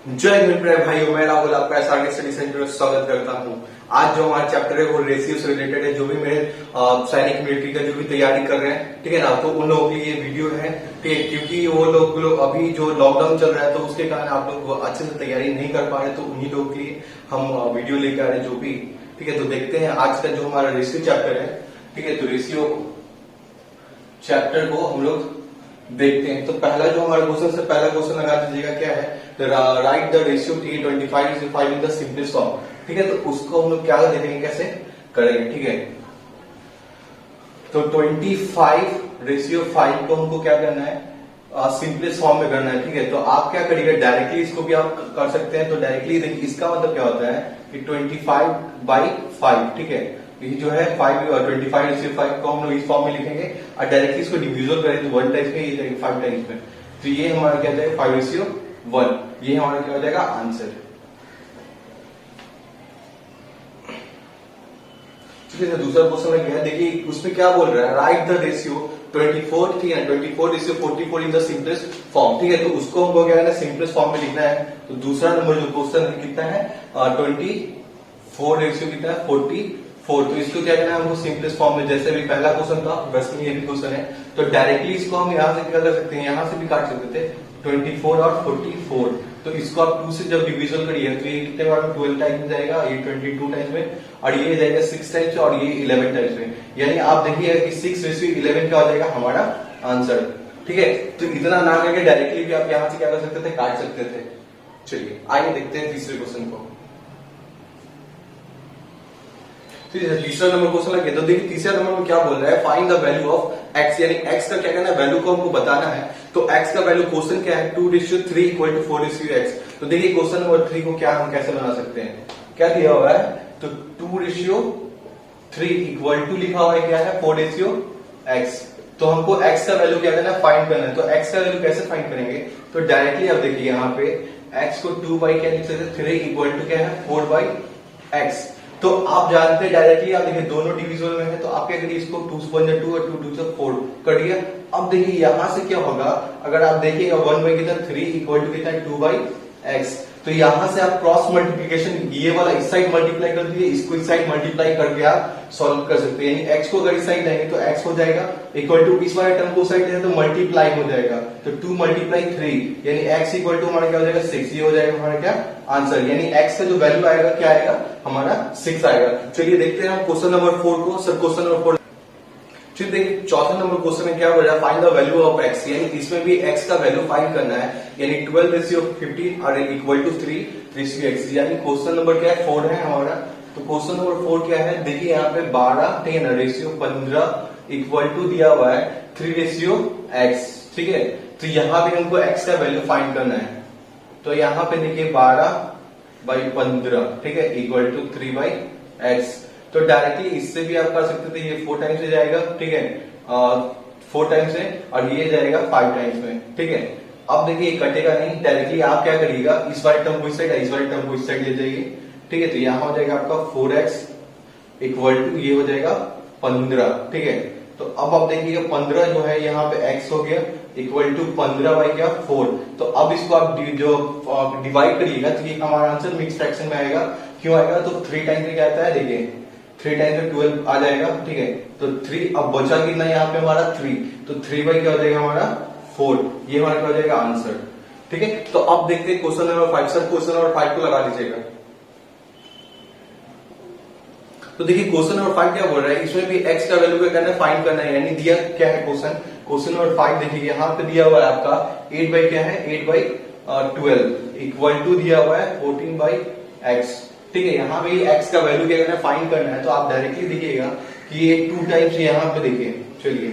जय हिंद प्रिय भाइयों, मैं राहुल आपका एसआरके स्टडी सेंटर में स्वागत करता हूं। आज जो हमारा चैप्टर है वो रेशियो से रिलेटेड है। जो भी मेरे सैनिक मिलिट्री का जो भी तैयारी कर रहे हैं, ठीक है ना, तो उन लोगों के लिए ये वीडियो है, ठीक है, क्योंकि वो लोग अभी जो लॉकडाउन चल रहा है तो उसके कारण आप लोग अच्छे से तैयारी नहीं कर पा रहे, तो उन्हीं लोगों के लिए हम वीडियो लेकर आ रहे हैं जो भी, ठीक है। तो देखते हैं आज का जो हमारा रेशियो चैप्टर है, ठीक है। तो रेशियो चैप्टर को हम लोग देखते हैं। तो पहला जो हमारा क्वेश्चन से पहला क्वेश्चन लगा दीजिएगा, क्या है, write the ratio T25:5 in the simplest form, ठीक है। तो उसको हम लोग क्या देखेंगे, कैसे करेंगे, ठीक है। तो 25:5 को हमको क्या करना है, सिंपलेस्ट फॉर्म में करना है, ठीक है। तो आप क्या करिएगा, डायरेक्टली इसको भी आप कर सकते हैं। तो डायरेक्टली देखिए इसका मतलब क्या होता है कि 25/5, ठीक है। ये जो है 25/5 को हम लोग इस फॉर्म में लिखेंगे और डायरेक्टली इसको डिविजन करें तो 1 टाइम्स में, ये जाएगा 5 टाइम्स में। तो ये हमारा क्या जाएगा 5:1, ये हमारा क्या हो जाएगा आंसर। ठीक है। दूसरा क्वेश्चन में क्या है, देखिए उसमें क्या बोल रहा है, write the ratio 24:44 in the simplest form, ठीक है। तो उसको हमको क्या है, सिंपलेस्ट फॉर्म में लिखना है। तो दूसरा नंबर जो क्वेश्चन है कितना है, 24 कितना है 44। तो इसको क्या करना है हमको सिंपलेस्ट फॉर्म में, जैसे भी पहला क्वेश्चन था वैसे ही ये भी क्वेश्चन है। तो डायरेक्टली इसको हम यहाँ से क्या कर सकते हैं, यहाँ से भी काट सकते थे 24 और 44। तो इसको आप 2 से जब डिविजन करिए तो ये कितने बार में 12 टाइम्स में जाएगा, ये 22 टाइम्स में, और ये जाएगा 6 टाइम्स और ये 11 टाइम्स में। यानी आप देखिए कि 6:11 क्या हो जाएगा हमारा आंसर, ठीक है। तो इतना ना करके डायरेक्टली भी आप यहाँ से क्या कर सकते थे, काट सकते थे। चलिए आइए देखते हैं तीसरे क्वेश्चन को। तीसरा नंबर क्वेश्चन लगे तो देखिए तीसरा नंबर में क्या बोल रहा है, find the value of x, यानी एक्स का क्या करना है, वैल्यू को हमको बताना है। तो एक्स का वैल्यू क्वेश्चन क्या है 2:3 = 4:x। तो देखिए क्वेश्चन नंबर 3 को क्या हम कैसे बना सकते हैं, क्या दिया हुआ है, तो 2:3 = लिखा हुआ है क्या है 4:x। तो हमको एक्स का वैल्यू क्या करना है, फाइंड करना है। तो एक्स का वैल्यू कैसे फाइंड करेंगे, तो डायरेक्टली आप देखिए यहाँ पे एक्स को 2 बाई क्या लिख सकते हैं, 3 = क्या है 4/x। तो आप जानते हैं डायरेक्टली, आप देखिए दोनों डिविजन में है, तो आप क्या करिए इसको 2 × 1 = 2 और 2 × 2 = 4 कर दिया। अब देखिए यहां से क्या होगा, अगर आप देखिएगा 1/3 = कितना है 2/x। तो यहां से आप क्रॉस मल्टीप्लीकेशन, ये वाला इस साइड मल्टीप्लाई कर दीजिए, इसको इस साइड मल्टीप्लाई करके आप सॉल्व कर सकते हैं। यानी x को अगर इस साइड लाएंगे तो x हो जाएगा इक्वल टू, इस वाले टर्म को साइड लेंगे तो मल्टीप्लाई हो जाएगा, तो 2 × 3 यानी x = हमारा क्या हो जाएगा 6। ये हो जाएगा हमारा क्या आंसर, यानी x का जो वैल्यू आएगा क्या आएगा हमारा 6 आएगा। चलिए देखते हैं हम क्वेश्चन नंबर 4 को। सर क्वेश्चन नंबर 4 फिर देखिए चौथा नंबर क्वेश्चन में क्या बोल रहा है, find the value of x, यानी इसमें भी x का वैल्यू फाइंड करना है। यानी 12:15 और इक्वल टू 3:x, यानी क्वेश्चन नंबर क्या है 4 है हमारा। तो क्वेश्चन नंबर 4 क्या है, देखिए यहाँ पे 12 ठीक है ना, रेशियो 15 इक्वल टू दिया हुआ है 3:x, ठीक है। तो यहाँ पे हमको x का वैल्यू फाइंड करना है। तो यहाँ पे देखिए 12/15 ठीक है इक्वल टू 3/x। तो डायरेक्टली इससे भी आप कर सकते थे, ये 4 टाइम्स से जाएगा, ठीक है, 4 टाइम्स से, और ये जाएगा 5 टाइम्स में, ठीक है। अब देखिए कटेगा नहीं, डायरेक्टली आप क्या करिएगा, इस वाले टर्म को इस साइड, इस वाले टर्म को इस साइड ले जाइए, ठीक है। तो यहाँ हो जाएगा आपका 4x इक्वल टू ये हो जाएगा 15, ठीक है। तो अब आप देखिएगा 15 जो है यहाँ पे x हो गया इक्वल टू 15/4। तो अब इसको आप जो डिवाइड करिएगा तो ये हमारा आंसर मिक्स फ्रैक्शन में आएगा। क्यों आएगा, तो 3 टाइम्स में क्या आता है, देखिए 3 टाइम्स में 12 आ जाएगा, ठीक है। तो 3 अब बचा कितना यहाँ पे हमारा 3, तो 3 क्या हो जाएगा हमारा 4, ये हमारा क्या हो जाएगा आंसर, ठीक है। तो अब देखते हैं question number 5। Sir question number 5 को लगा लीजिएगा। तो देखिए क्वेश्चन नंबर 5 क्या बोल रहा है, इसमें भी x का वैल्यू क्या करना है, फाइंड करना है। यानी दिया क्या है क्वेश्चन नंबर 5 देखिए यहाँ पे दिया हुआ है आपका 8 क्या है 8/12 इक्वल टू दिया हुआ है 14/x, ठीक है। यहाँ पे x का वैल्यू क्या करना है, फाइंड करना है। तो आप डायरेक्टली देखिएगा कि ये 2 टाइम्स यहाँ पे देखिए, चलिए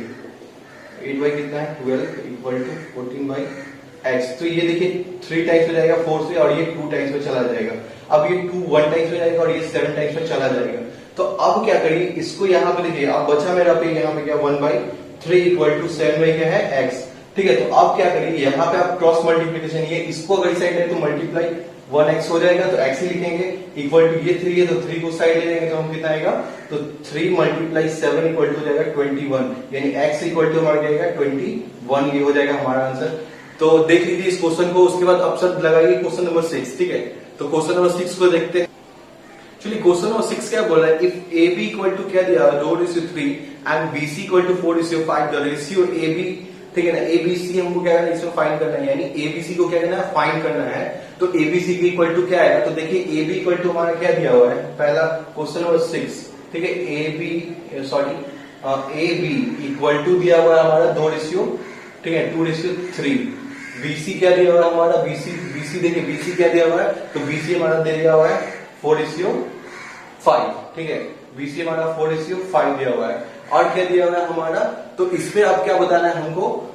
8 कितना है 12 इक्वल टू 14/x। तो ये देखिए 3 टाइम्स में जाएगा 4 से, और ये 2 टाइम्स में चला जाएगा। अब ये 2 1 टाइम्स में जाएगा और ये 7 टाइम्स में चला जाएगा। तो अब क्या करिए, इसको यहाँ पे देखिए, अब बचा मेरा पे यहाँ पे क्या 1/3 इक्वल टू 7 क्या है x, ठीक है। तो अब क्या करिए, यहाँ पे आप क्रॉस मल्टीप्लीकेशन, ये इसको अगर इस साइड है तो मल्टीप्लाई 1x हो जाएगा, तो x ही लिखेंगे इक्वल टू ये 3 है तो 3 को साइड ले लेंगे तो हम कितना आएगा, तो 3 × 7 इक्वल टू हो जाएगा 21, यानी x इक्वल टू हमारा क्या आएगा 21, ये हो जाएगा हमारा आंसर। तो देख लीजिए इस क्वेश्चन को, उसके बाद अब सब लगाइए क्वेश्चन नंबर 6, ठीक है। तो क्वेश्चन नंबर 6 को देखते हैं। चलिए क्वेश्चन नंबर 6 क्या बोल रहा है, if A B equal to क्या दिया 2:3 and B C equal to 4:5, the ratio A B, ठीक है ना, एबीसी हमको क्या करना है, इसमें फाइंड करना है, यानी एबीसी को क्या करना है, फाइंड करना है। तो एबीसी की इक्वल टू क्या आएगा, तो देखिए ए बी इक्वल टू हमारा क्या दिया हुआ है, पहला क्वेश्चन नंबर 6, ठीक है, ए बी इक्वल टू दिया हुआ है हमारा 2, ठीक है, 2:3। बीसी क्या दिया हुआ है हमारा, बीसी देखिए बीसी क्या दिया हुआ है, तो बीसी हमारा दिया हुआ है 4:5, ठीक है, बीसी हमारा 4:5 दिया हुआ है। और क्या दिया हुआ है हमारा, तो इसमें अब क्या बताना है हमको,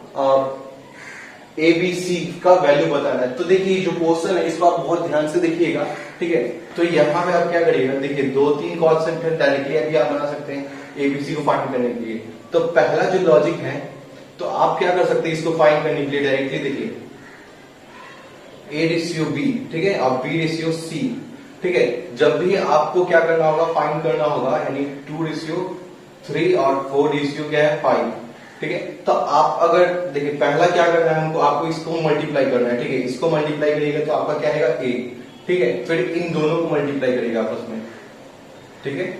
एबीसी का वैल्यू बताना है। तो देखिए जो क्वेश्चन है इसको आप बहुत ध्यान से देखिएगा, ठीक है। तो यहाँ पे आप क्या करिएगा, देखिए 2-3 कॉन्सेप्ट डायरेक्टली अभी आप बना सकते हैं एबीसी को फाइंड करने के लिए। तो पहला जो लॉजिक है, तो आप क्या कर सकते हैं इसको फाइंड करने के लिए, डायरेक्टली देखिए A/B, ठीक है, और B/C, ठीक है। जब भी आपको क्या करना होगा, फाइंड करना होगा, यानी 2:3 और 4:5, ठीक है। तो आप अगर देखिए पहला क्या करना है हमको, आपको इसको मल्टीप्लाई करना है, ठीक है, इसको मल्टीप्लाई करिएगा तो आपका क्या आएगा A, ठीक है। फिर इन दोनों को मल्टीप्लाई करिएगा आपस में, ठीक है,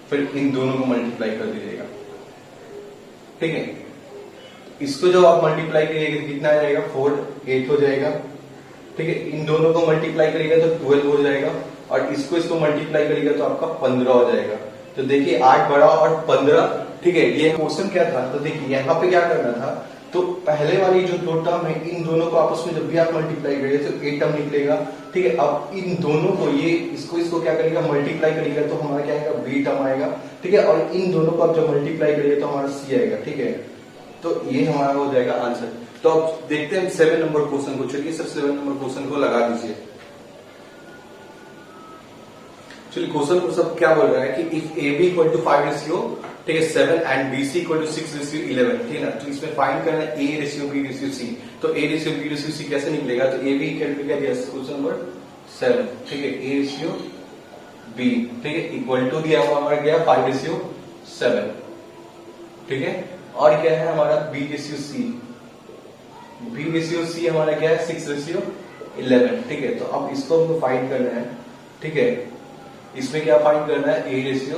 फिर इन दोनों को मल्टीप्लाई कर दीजिएगा, ठीक है। इसको जब आप मल्टीप्लाई करिएगा कितना आ जाएगा, 4, 8 हो जाएगा, ठीक है। इन दोनों को मल्टीप्लाई करिएगा तो 12 हो जाएगा, और इसको मल्टीप्लाई करिएगा तो आपका 15 हो जाएगा। तो देखिए 8 बड़ा और 15, ठीक है। ये क्वेश्चन क्या था, तो देखिए यहाँ पे क्या करना था, तो पहले वाली जो दो टर्म है इन दोनों को आपस में जब भी आप मल्टीप्लाई करिए तो एक टर्म निकलेगा, ठीक है। अब इन दोनों को ये इसको क्या करेगा, मल्टीप्लाई करेगा तो हमारा क्या आएगा, बी टर्म आएगा, ठीक है। और इन दोनों को आप जब मल्टीप्लाई करिए तो हमारा सी आएगा, ठीक है। तो ये हमारा हो जाएगा आंसर। तो अब देखते हैं 7 नंबर क्वेश्चन को। चलिए सर 7 नंबर क्वेश्चन को लगा दीजिए। चलिए क्वेश्चन को सब क्या बोल रहा है कि if A B equal to 5:7, ठीक है, 7 and B C equal to 6:11, ठीक है ना। तो इसमें फाइंड करना है A/B/C। तो A/B/C कैसे निकलेगा, तो ए बी क्या दिया क्वेश्चन नंबर 7, ठीक है, A/B, ठीक है, इक्वल टू दिया हुआ हमारा गया 5:7, ठीक है। और क्या है हमारा B/C हमारा क्या है 6:11, ठीक है। तो अब इसको हमको फाइंड करना है, ठीक है। इसमें क्या फाइंड करना है, A/B/C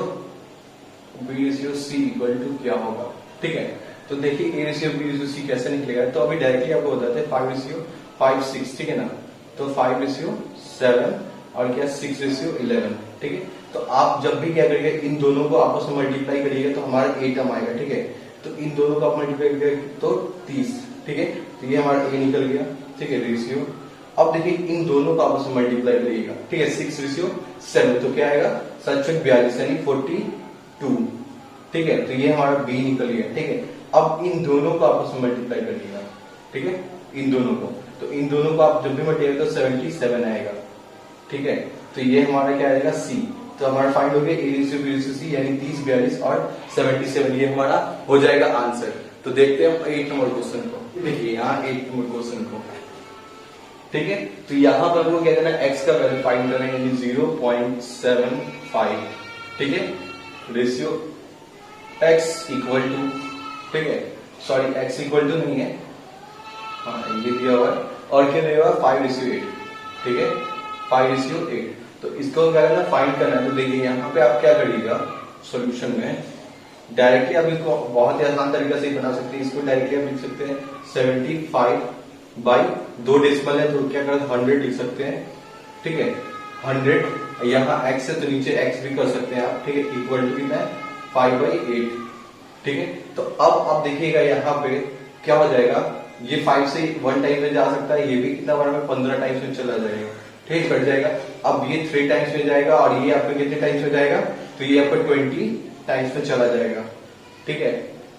इक्वल टू क्या होगा, ठीक है। तो देखिए A/B/C कैसे निकलेगा, तो अभी डायरेक्टली आपको बताते हैं 5:6, ठीक है ना। तो 5:7 और क्या 6:11, ठीक है। तो आप जब भी क्या करिएगा, इन दोनों को आपस में मल्टीप्लाई करिएगा तो हमारा A टर्म आएगा, ठीक है। तो इन दोनों को आप मल्टीप्लाई करिएगा तो 30, ठीक है। तो ये हमारा A निकल गया, ठीक है, रेशियो। अब देखिए इन दोनों को आपस में मल्टीप्लाई करिएगा, ठीक है, 6:7, तो क्या आएगा 7×42 यानी 42, ठीक है। तो ये हमारा B निकल गया, ठीक है। अब इन दोनों को आपस में मल्टीप्लाई करिएगा, ठीक है, इन दोनों को। तो इन दोनों को आप जब भी मल्टीप्लाई तो 77 आएगा, ठीक है। तो ये हमारा क्या आएगा C। तो हमारा फाइंड हो गया A/B/C यानी 30, 42 और 77, ये हमारा हो जाएगा आंसर। तो देखते हैं 8 नंबर क्वेश्चन को। देखिए यहाँ 8 नंबर क्वेश्चन को, ठीक है। तो यहाँ पर हमको क्या करना है, x का वैल्यू फाइंड करना है, यानी 0.75, ठीक है। रेशियो x इक्वल टू, ठीक है, सॉरी x इक्वल टू नहीं है, हाँ ये दिया हुआ है, और क्या दिया हुआ है 5:8, ठीक है, 5:8। तो इसको क्या करना, फाइंड करना है। तो देखिए यहाँ पे आप क्या करिएगा, सॉल्यूशन में डायरेक्टली आप इसको बहुत ही आसान तरीके से बना सकते हैं। इसको डायरेक्टली आप लिख सकते हैं 75/2 डेसिमल है तो क्या करते हैं 100 लिख सकते हैं, ठीक है। 100 यहाँ x है तो नीचे x भी कर सकते हैं आप, ठीक है, इक्वल टू कितना है 5/8, ठीक है। तो अब आप देखिएगा यहाँ पे क्या हो जाएगा, ये 5 से 1 टाइम में जा सकता है, ये भी कितना बार में 15 टाइम्स में चला जाएगा, ठीक, कट जाएगा। अब ये 3 टाइम्स में जाएगा और ये आपका कितने टाइम्स में जाएगा, तो ये आपका 20 टाइम्स में चला जाएगा, ठीक है।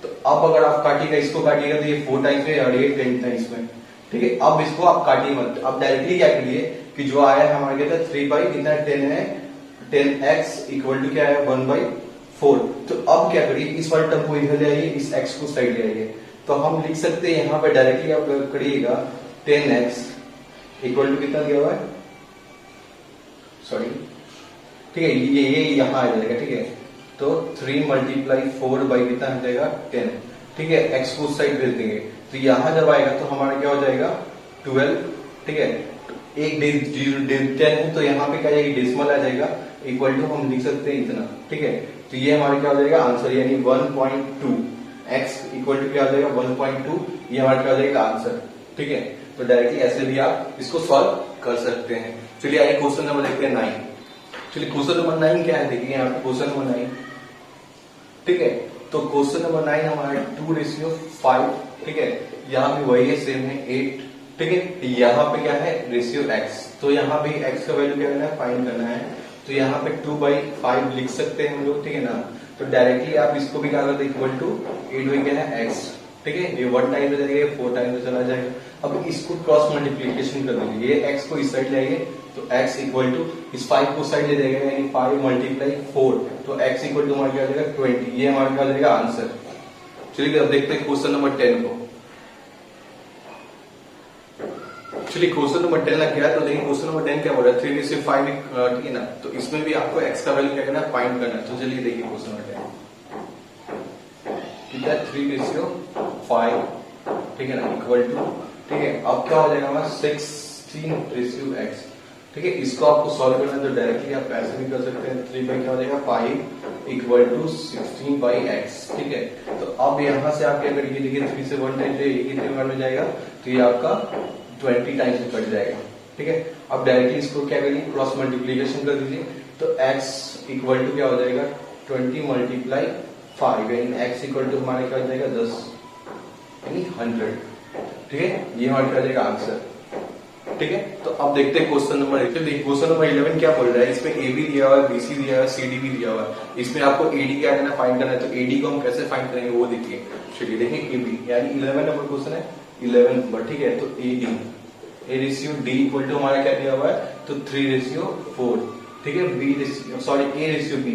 तो अब अगर आप काटिएगा, इसको काटिएगा तो ये 4 टाइम्स में और ये 10 टाइम्स में, ठीक है। अब इसको आप काटिए मत, अब डायरेक्टली क्या करिए कि जो आया है हमारे क्या था 3 कितना 10 है, 10x इक्वल टू क्या है 1/4। तो अब क्या करिए, इस वाले टर्म को इधर ले आइए, इस x को साइड ले आइए। तो हम लिख सकते हैं यहाँ पे डायरेक्टली आप करिएगा 10x इक्वल टू कितना दिया हुआ है, सॉरी, ठीक है, ये यहाँ आ जाएगा, ठीक है। तो 3 × 4 बाई कितना आ जाएगा 10, ठीक है। x को उस साइड भेज देंगे, तो यहाँ जब आएगा तो हमारा क्या हो जाएगा 12, ठीक है। एक 10 है तो यहाँ पे क्या आएगी डेसिमल आ जाएगा, इक्वल टू हम लिख सकते हैं इतना, ठीक है। तो ये हमारा क्या हो जाएगा आंसर, यानी 1.2 x इक्वल टू क्या हो जाएगा 1.2, ये हमारा क्या हो जाएगा आंसर, ठीक है। तो डायरेक्टली ऐसे भी आप इसको सॉल्व कर सकते हैं। चलिए आइए क्वेश्चन नंबर देखते हैं 9। चलिए क्वेश्चन नंबर 9 क्या है, देखिए यहाँ पे क्वेश्चन नंबर 9, ठीक है। तो क्वेश्चन नंबर 9 हमारा 2:5, ठीक है। यहाँ भी वही है, सेम है 8, ठीक है। यहाँ पे क्या है रेशियो x, तो यहाँ भी x का वैल्यू क्या करना है फाइंड करना है। तो यहाँ पे 2/5 लिख सकते हैं हम लोग, ठीक है ना। तो डायरेक्टली आप इसको भी क्या करते हैं इक्वल टू 8 क्या है x, ठीक है। ये 1 टाइम हो जाएगा, 4 टाइम से चला जाएगा। अब इसको क्रॉस मल्टीप्लीकेशन कर दीजिए, ये x को इस साइड लाइए तो x इक्वल टू इस 5 को साइड ले जाएगा, यानी 5 × 4, तो x इक्वल टू हमारा क्या हो जाएगा 20, ये हमारा क्या हो जाएगा आंसर। चलिए अब देखते हैं क्वेश्चन नंबर 10 को। चलिए क्वेश्चन नंबर 10 लग गया, तो देखिए क्वेश्चन नंबर 10 क्या बोल रहा है 3:5, ठीक है ना। तो इसमें भी आपको x का वैल्यू क्या करना है फाइंड करना है। तो चलिए देखिए क्वेश्चन नंबर 10 कितना है 3:5, ठीक है ना, इक्वल टू, ठीक है। अब क्या हो जाएगा हमारा 16:x, ठीक है। इसको आपको सॉल्व करना है तो डायरेक्टली आप ऐसे भी कर सकते हैं, 3 बाई क्या हो जाएगा 5 इक्वल टू 16/x, ठीक है। तो अब यहाँ से आप क्या करिए, देखिए 3 से 1 टाइम ये कितने बार में जाएगा, तो ये आपका 20 टाइम्स में कट जाएगा, ठीक है। अब डायरेक्टली इसको क्या करिए क्रॉस मल्टीप्लीकेशन कर दीजिए, तो x इक्वल टू क्या हो जाएगा 20 × 5, यानी x इक्वल टू हमारे क्या हो जाएगा 10, यानी 100, ठीक है। ये हमारा क्या हो जाएगा आंसर, ठीक है। तो अब देखते हैं क्वेश्चन नंबर 11। देखिए क्वेश्चन नंबर 11 क्या बोल रहा है, इसमें ए बी दिया हुआ है, बीसी दिया हुआ है, सीडी भी दिया हुआ है। इसमें आपको एडी क्या करना है फाइंड करना है। तो एडी को हम कैसे फाइंड करेंगे वो देखिए। चलिए देखिए एबी, यानी 11 नंबर क्वेश्चन है, 11 नंबर, ठीक है। तो AD A ratio D equal to हमारा क्या दिया हुआ है, तो 3:4, ठीक है। B ratio sorry A ratio B,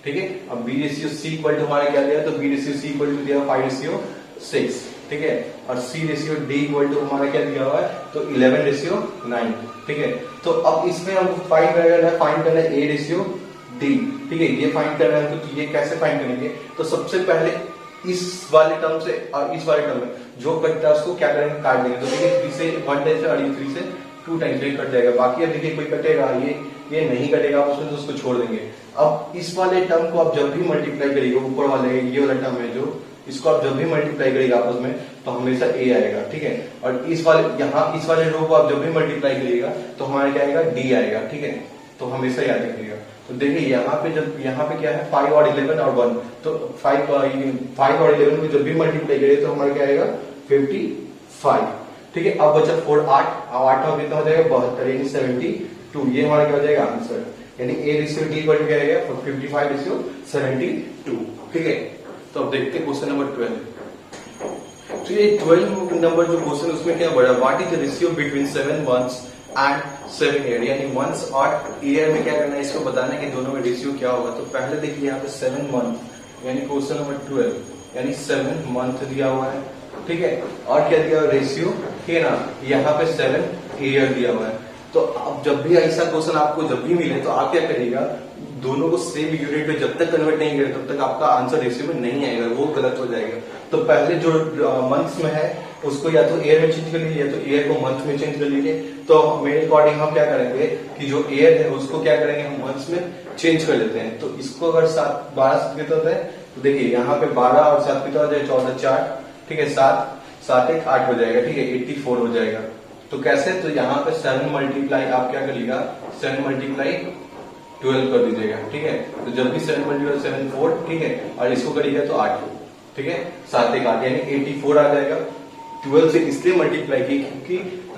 ठीक है। अब B ratio C equal to हमारा क्या दिया है, तो B ratio C equal to दिया 5:6, ठीक है। और C ratio D equal to हमारा क्या दिया हुआ है, तो 11:9, ठीक है। तो अब इसमें हम फाइंड करना है ए रेशियो डी, ठीक है। ये फाइंड करना है, तो ये कैसे फाइंड करेंगे, तो सबसे पहले इस वाले टर्म से और इस वाले टर्म में जो कटता है उसको क्या करेंगे काट देंगे। तो देखिए 3 से 1 टाइम से और 3 से 2 टाइम से कट जाएगा। बाकी अब देखिए कोई कटेगा, ये नहीं कटेगा, आप उसमें तो उसको छोड़ देंगे। अब इस वाले टर्म को आप जब भी मल्टीप्लाई करिएगा, ऊपर वाले ये वाला टर्म है जो, इसको आप जब भी मल्टीप्लाई करिएगा आपस में तो हमेशा ए आएगा, ठीक है। और इस वाले रो को आप जब भी मल्टीप्लाई करिएगा तो हमारा क्या आएगा डी आएगा, ठीक है। तो हमेशा याद रखिएगा। तो देखिए यहाँ पे क्या है 5 और 11 और 1, तो 5 और 11 को जब भी मल्टीप्लाई करिए तो हमारा क्या आएगा 55, ठीक है। अब बचा 4 8, अब 8 में कितना हो जाएगा 72, यानी 72, ये हमारा क्या हो जाएगा आंसर, यानी A ratio D equal to क्या आएगा 55:72, ठीक है। तो अब देखते हैं क्वेश्चन नंबर 12। तो ये 12 नंबर जो क्वेश्चन उसमें क्या बोला, what is the ratio between 7 months and 7 year, यानी मंथ्स और ईयर में क्या करना है, इसको बताना है कि दोनों में रेशियो क्या होगा। तो पहले देखिए यहाँ पे 7 मंथ, यानी क्वेश्चन नंबर 12, यानी 7 मंथ दिया हुआ है, ठीक है। और क्या दिया हुआ रेशियो, ठीक है ना, यहाँ पे 7 ईयर दिया हुआ है। तो अब जब भी ऐसा क्वेश्चन आपको जब भी मिले तो आप क्या करिएगा, दोनों को सेम यूनिट में जब तक कन्वर्ट नहीं करे तब तक आपका आंसर रेशियो में नहीं आएगा, वो गलत हो जाएगा। तो पहले जो मंथ्स में है उसको या तो ईयर में चेंज कर लीजिए या तो ईयर को मंथ में चेंज कर लीजिए। तो मेरे अकॉर्डिंग हम क्या करेंगे कि जो ईयर है उसको क्या करेंगे हम मंथ्स में चेंज कर लेते हैं। तो इसको अगर 12 से कितना होता है, तो देखिए यहाँ पे 12 और 7 कितना हो जाएगा 14 4, ठीक है। 7 1 8 हो जाएगा, ठीक है, 84 हो जाएगा। तो कैसे, तो यहाँ पे 7 मल्टीप्लाई आप क्या करिएगा 7 मल्टीप्लाई 12 कर दीजिएगा, ठीक है। तो जब भी 7 मल्टीप्लाई 7 4, ठीक है, और इसको करिएगा तो 8, ठीक है, 7 1 8 यानी 84 आ जाएगा। 12 से इसलिए मल्टीप्लाई की क्योंकि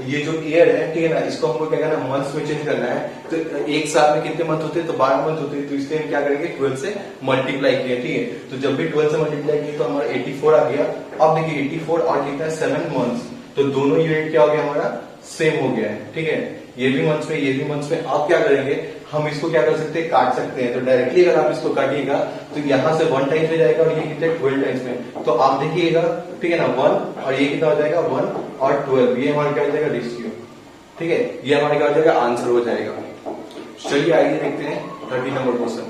ये जो ईयर है, ठीक है ना, इसको हमको क्या करना है मंथ्स में चेंज करना है। तो एक साल में कितने मंथ होते हैं, तो 12 मंथ होते हैं। तो इसलिए हम क्या करेंगे 12 से मल्टीप्लाई किया, ठीक है। तो जब भी 12 से मल्टीप्लाई किया तो हमारा 84 आ गया। अब देखिए 84 और कितना है 7 मंथ्स, तो दोनों यूनिट क्या हो गया हमारा सेम हो गया है, ठीक है। ये भी मंथ्स में ये भी मंथ्स में। आप क्या करेंगे, हम इसको क्या कर सकते हैं काट सकते हैं। तो डायरेक्टली अगर आप इसको काटिएगा तो यहाँ से 1 टाइम्स में जाएगा और ये कितने 12 टाइम्स में। तो आप देखिएगा, ठीक है ना, 1 और ये कितना हो जाएगा 1 और 12, ये हमारा क्या हो जाएगा रेशियो, ठीक है। ये हमारा क्या हो जाएगा आंसर हो जाएगा। चलिए आइए देखते हैं 30 नंबर क्वेश्चन।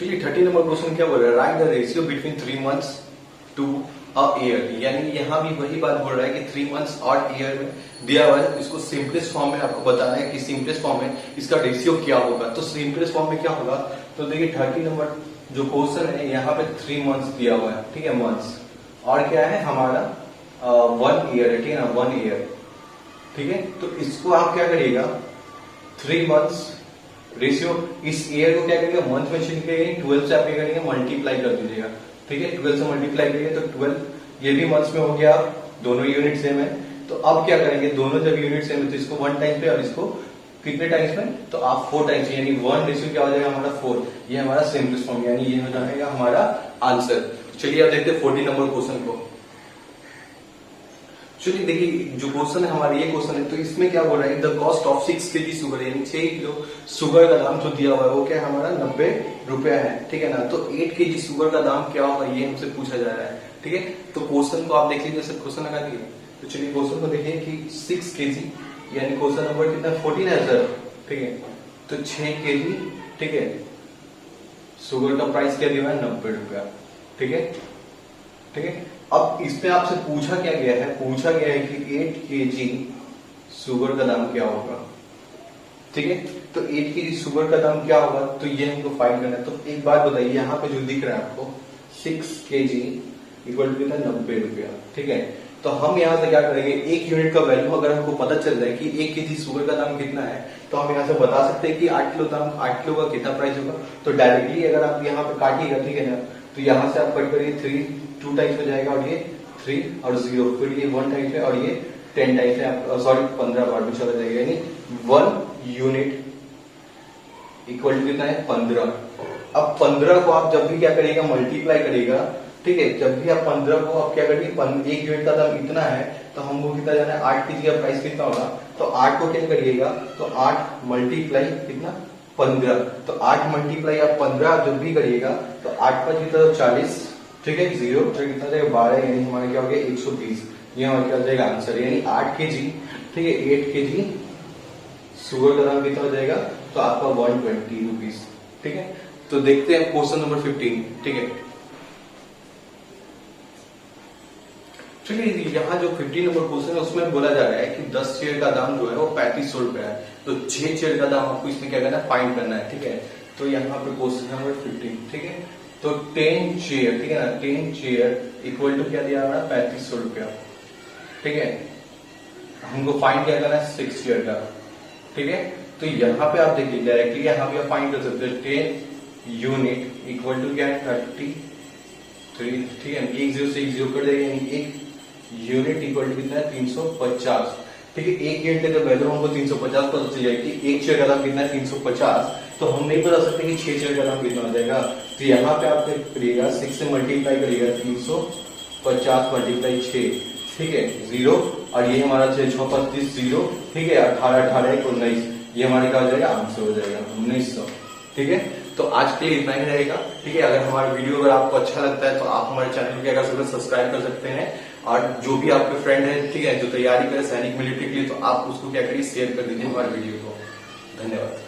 चलिए 30 नंबर क्वेश्चन क्या बोल रहा है, write the ratio between 3 months to a year, यानी यहाँ भी वही बात बोल रहा है कि 3 मंथ्स ऑड ईयर में दिया हुआ है। इसको सिंपलेस्ट फॉर्म में आपको बताना है कि सिंपलेस्ट फॉर्म में इसका रेशियो क्या होगा। तो सिंपलेस्ट फॉर्म में क्या होगा, तो देखिए 30 नंबर जो क्वेश्चन है यहाँ पे 3 मंथ्स दिया हुआ है, ठीक है, मंथ्स, और क्या है हमारा 1 ईयर है, ठीक है ना, 1 ईयर, ठीक है। तो इसको आप क्या करिएगा, 3 मंथ्स रेशियो, इस ईयर को क्या करिएगा, मंथ में चेंज करिए, 12 से आप क्या करेंगे, मल्टीप्लाई कर दीजिएगा, ठीक है, 12 से मल्टीप्लाई करिए तो 12 ये भी मंथ्स में हो गया, दोनों यूनिट सेम है। तो अब क्या करेंगे, दोनों जब यूनिट सेम है तो इसको 1 टाइम्स पे और इसको कितने टाइम्स में, तो आप 4 टाइम्स, यानी 1 रेशियो क्या हो जाएगा हमारा 4, ये हमारा सिंपलेस्ट फॉर्म, यानी ये हो जाएगा हमारा आंसर। चलिए अब देखते हैं 40 नंबर क्वेश्चन को। चलिए देखिए जो क्वेश्चन है हमारा, ये क्वेश्चन है, तो इसमें क्या बोल रहा है, the cost of 6 kg sugar, यानी 6 किलो शुगर का दाम जो दिया हुआ है वो क्या है हमारा 90 रुपया है, ठीक है ना। तो 8 kg शुगर का दाम क्या होगा ये हमसे पूछा जा रहा है, ठीक है। तो क्वेश्चन को आप देख लीजिए, सर क्वेश्चन लगा दिए। तो चलिए क्वेश्चन को देखिए कि 6 kg, यानी क्वेश्चन नंबर कितना 14 है सर, ठीक है। तो 6 kg, ठीक है, शुगर का प्राइस क्या दिया हुआ है 90 रुपया, ठीक है, ठीक है। अब इसमें आपसे पूछा क्या गया है, पूछा गया है कि 8 kg शुगर का दाम क्या होगा, ठीक है। तो 8 kg शुगर का दाम क्या होगा, तो ये हमको फाइंड करना है। तो एक बात बताइए, यहाँ पे जो दिख रहा है आपको 6 kg इक्वल टू कितना 90 रुपया, ठीक है। तो हम यहाँ से क्या करेंगे, एक यूनिट का वैल्यू अगर हमको पता चल जाए कि 1 kg शुगर का दाम कितना है, तो हम यहाँ से बता सकते हैं कि 8 किलो दाम, 8 किलो का कितना प्राइस होगा। तो डायरेक्टली अगर आप यहाँ पे काटिएगा, ठीक है ना, तो यहाँ से आप कट करिए 3 2 टाइम्स हो जाएगा, और ये 3 और 0, फिर ये 1 टाइम्स है, और ये 10 टाइम्स है, आप सॉरी 15 बार में चला जाएगा, यानी 1 यूनिट इक्वल टू कितना है 15। अब 15 को आप जब भी क्या करिएगा, मल्टीप्लाई करिएगा, ठीक है। जब भी आप 15 को आप क्या करिए, 1 यूनिट का दाम इतना है, तो हमको कितना जाना है 8 kg का प्राइस कितना होगा, तो 8 को क्या करिएगा, तो 8 मल्टीप्लाई कितना 15, तो 8 मल्टीप्लाई आप 15 जब भी करिएगा तो 8 पर कितना 40, ठीक है, 0 तो कितना जाएगा 12, यानी हमारा क्या हो गया 120, ये हमारा क्या हो जाएगा आंसर, यानी 8 kg, ठीक है, 8 kg शुगर का दाम कितना हो जाएगा, तो आपका 120 रुपीज, ठीक है। तो देखते हैं क्वेश्चन नंबर 15, ठीक है। चलिए यहाँ जो 15 नंबर क्वेश्चन है उसमें बोला जा रहा है कि 10 चेयर का दाम जो है वो 3500 रुपया है। तो 6 चेयर का दाम आपको इसमें क्या करना है, फाइंड करना है, ठीक है। तो यहाँ पे क्वेश्चन नंबर 15, ठीक है। तो 10 चेयर, ठीक है ना, 10 चेयर इक्वल टू क्या दिया हमारा 3500 रुपया, ठीक है। हमको फाइंड क्या करना है 6 चेयर का, ठीक है। तो यहाँ पे आप देखिए डायरेक्टली यहाँ पे आप फाइंड कर सकते हो 10 यूनिट इक्वल टू क्या है 33, ठीक है, 1 0 से 1 0 कर देगा, यानी 1 यूनिट इक्वल टू कितना है 350, ठीक है। 1 यूनिट का वैल्यू हमको 350 पता चल जाएगी, 1 चेयर का दाम कितना है 350, तो हम नहीं बता सकते कि 6 चेयर का दाम कितना हो जाएगा। तो यहाँ पे आप करिएगा 6 से मल्टीप्लाई करिएगा, 350 मल्टीप्लाई 6, ठीक है, 0, और ये हमारा 6 6 25 0, ठीक है, 18 18 1 19, ये हमारे क्या हो जाएगा आंसर हो जाएगा 1900, ठीक है। तो आज के लिए इतना ही रहेगा, ठीक है। अगर हमारा वीडियो अगर आपको अच्छा लगता है तो आप हमारे चैनल को क्या कर सकते हैं, सब्सक्राइब कर सकते हैं, और जो भी आपके फ्रेंड है, ठीक है, जो तैयारी करे सैनिक मिलिट्री के लिए, तो आप उसको क्या करिए शेयर कर दीजिए हमारे वीडियो को। धन्यवाद।